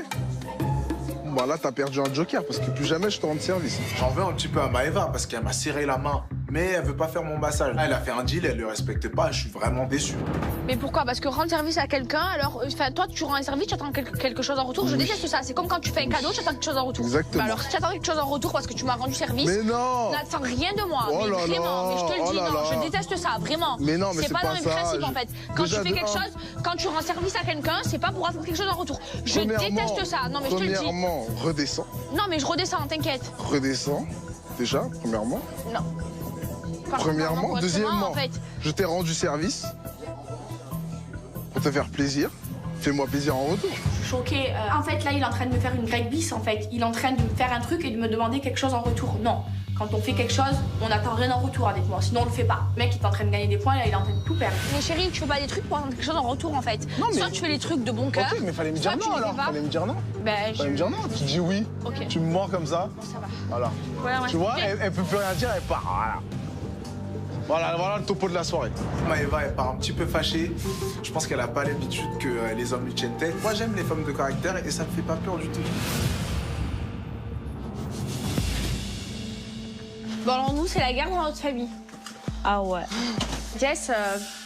Bon, là, t'as perdu un joker parce que plus jamais je te rends service. J'en veux un petit peu à Maëva parce qu'elle m'a serré la main. Mais elle veut pas faire mon massage. Elle a fait un deal, elle le respecte pas, je suis vraiment déçu. Mais pourquoi? Parce que rendre service à quelqu'un, alors, toi, tu rends un service, tu attends quelque chose en retour. Je déteste ça. C'est comme quand tu fais un cadeau, tu attends quelque chose en retour. Exactement. Bah alors, si tu attends quelque chose en retour parce que tu m'as rendu service, Mais non! n'attends rien de moi. Oh mais là vraiment, là, mais je te le oh dis, là non, là. je déteste ça, vraiment. Mais non, mais c'est pas pas dans mes ça. principes, en fait. Quand Déjà, tu fais de quelque un. chose, quand tu rends service à quelqu'un, c'est pas pour avoir quelque chose en retour. Je déteste ça. Non, mais je te le dis. Premièrement, redescends. Non, mais je redescends, t'inquiète. Redescends, déjà, premièrement. Non. Enfin, Premièrement. correctement, Deuxièmement, en fait. je t'ai rendu service pour te faire plaisir. Fais-moi plaisir en retour. Choquée. En fait, là, il est en train de me faire une Greg bis, en fait. Il est en train de me faire un truc et de me demander quelque chose en retour. Non. Quand on fait quelque chose, on n'attend rien en retour avec moi. Sinon, on le fait pas. Le mec, il est en train de gagner des points, là, il est en train de tout perdre. Mais chérie, tu fais pas des trucs pour avoir quelque chose en retour, en fait. Non, mais- Soit tu fais les trucs de bon cœur. Ok, mais fallait me dire soit tu non les fais alors. pas. Fallait me dire non. Ben, Fallait me dire non. Tu dis oui. Ok. Tu me mens comme ça. Ça va. Voilà. Voilà, ouais. Tu vois, Ok. elle peut plus rien dire, elle part. Voilà le topo de la soirée. Maëva, elle part un petit peu fâchée. Je pense qu'elle a pas l'habitude que les hommes lui tiennent tête. Moi, j'aime les femmes de caractère et ça me fait pas peur du tout. Bon, alors nous, c'est la guerre dans notre famille. Ah ouais. Jess,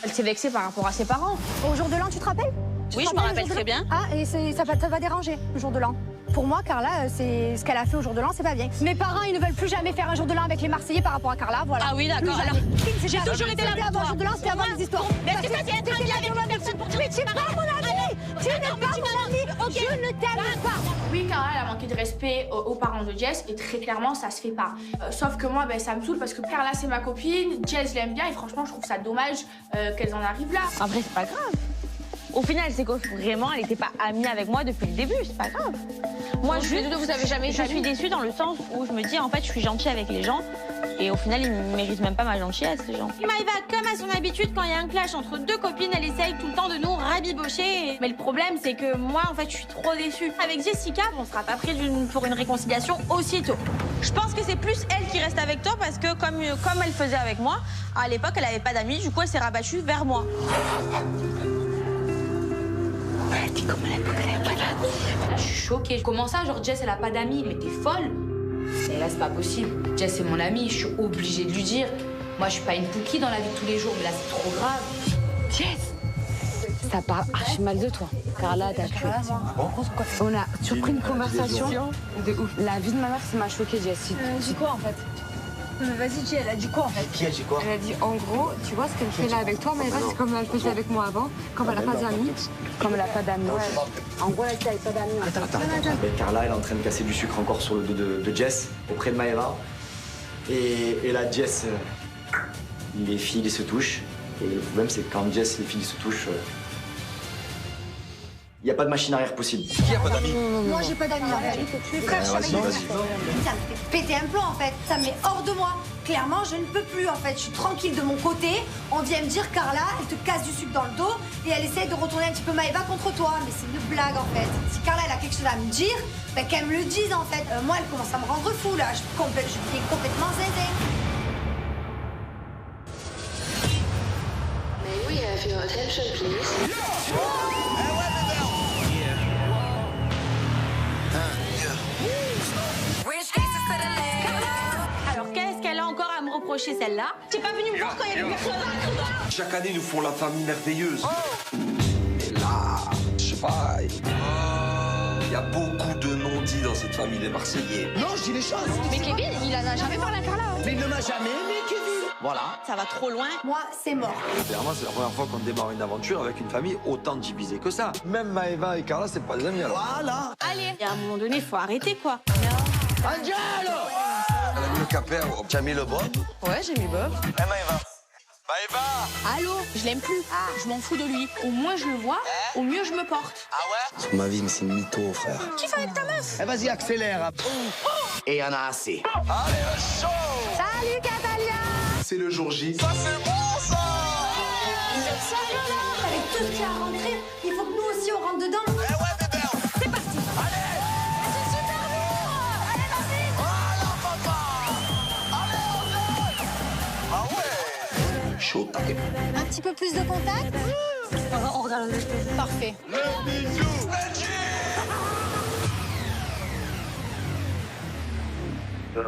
elle s'est vexée par rapport à ses parents. Au jour de l'an, tu te rappelles? Oui, je me rappelle très bien. Ah, et ça va déranger, le jour de l'an. Pour moi, Carla, c'est ce qu'elle a fait au jour de l'an, c'est pas bien. Mes parents, ils ne veulent plus jamais faire un jour de l'an avec les Marseillais par rapport à Carla, voilà. Ah oui, d'accord. Plus Alors, jamais. j'ai toujours été là pour avant toi. un jour de l'an, c'était avant les histoires. Mais est-ce que ça, c'est être ami avec une personne pour dire Mais tu n'es pas mon ami! Tu n'es pas mon ami! Je ne t'aime pas! Oui, Carla, elle a manqué de respect aux parents de Jess et très clairement, ça se fait pas. Sauf que moi, ben, ça me saoule parce que Carla, c'est ma copine, Jess l'aime bien et franchement, je trouve ça dommage qu'elles en arrivent là. Après, c'est pas grave. Au final, c'est que vraiment, elle n'était pas amie avec moi depuis le début, c'est pas grave. Moi, Donc, les deux, vous avez jamais été je suis amis. déçue dans le sens où je me dis, en fait, je suis gentille avec les gens. Et au final, ils ne méritent même pas ma gentillesse, les gens. Maëva, comme à son habitude, quand il y a un clash entre deux copines, elle essaye tout le temps de nous rabibocher. Mais le problème, c'est que moi, en fait, je suis trop déçue. Avec Jessica, on sera pas prêt pour une réconciliation aussitôt. Je pense que c'est plus elle qui reste avec toi parce que comme elle faisait avec moi, à l'époque, elle avait pas d'amis, du coup, elle s'est rabattue vers moi. Elle dit comment elle peut créer pas d'amis. Là, je suis choquée. Comment ça, genre Jess, elle a pas d'amis? Mais t'es folle. Et là, c'est pas possible. Jess, c'est mon amie, je suis obligée de lui dire. Moi, je suis pas une pouquille dans la vie de tous les jours, mais là, c'est trop grave. Jess, ça parle archi mal de toi. Carla, t'as cru. On a surpris une conversation de ouf. La vie de ma mère, ça m'a choquée, Jess. Dis quoi, en fait? Mais vas-y, J, elle a dit quoi en fait? Qui a dit quoi? Elle a dit en gros, tu vois ce qu'elle fait là avec toi, Maëva, c'est comme elle faisait avec moi avant. Comme elle n'a pas d'amis. Comme elle n'a pas d'amis. En gros, elle n'a pas d'amis. Attends. Et Carla, elle est en train de casser du sucre encore sur le dos de Jess, auprès de Maëva. Et là, Jess, les filles, ils se touchent. Et le problème, c'est que quand Jess et les filles se touchent, il n'y a pas de machine arrière possible. Qui a pas d'amis? Moi, j'ai pas d'amis en fait. Mes frères, je suis avec Vas-y. Ça me fait péter un plomb en fait. Ça me met hors de moi. Clairement, je ne peux plus en fait. Je suis tranquille de mon côté. On vient me dire, Carla, elle te casse du sucre dans le dos et elle essaye de retourner un petit peu Maëva contre toi. Mais c'est une blague en fait. Si Carla, elle a quelque chose à me dire, ben, qu'elle me le dise en fait. Moi, elle commence à me rendre fou là. Je deviens complètement zinzin. May we have your attention, please? Alors, qu'est-ce qu'elle a encore à me reprocher, celle-là? T'es pas venue me voir quand il y avait personne. Chaque année, ils nous font la famille merveilleuse. Et là, je sais pas, il y a beaucoup de non-dits dans cette famille des Marseillais. Non, je dis les choses. Mais Kevin, il en a jamais parlé à Carla. Mais il ne m'a jamais aimé, Kevin. Voilà. Ça va trop loin. Moi, c'est mort. Clairement, c'est la première fois qu'on démarre une aventure avec une famille autant divisée que ça. Même Maëva et Carla, c'est pas des amis alors. Voilà. Allez, et à un moment donné, faut arrêter, quoi. Angelo. Elle a mis le capère. Tu as mis le bob? Ouais, j'ai mis Bob. Eh Maëva. Allô, je l'aime plus. Je m'en fous de lui. Au moins, je le vois, au mieux, je me porte. Sur ma vie, mais c'est une mytho, frère. Kiffe avec ta meuf. Eh, vas-y, accélère. Et il y en a assez. Salut, Catalia! C'est le jour J. Avec tout ce qu'il y a à rentrer, il faut que nous aussi on rentre dedans. C'est parti. C'est super lourd! Allez, vas-y! Chaud, t'as Un petit peu plus de contact? On regarde le parfait. Le bisou. Là,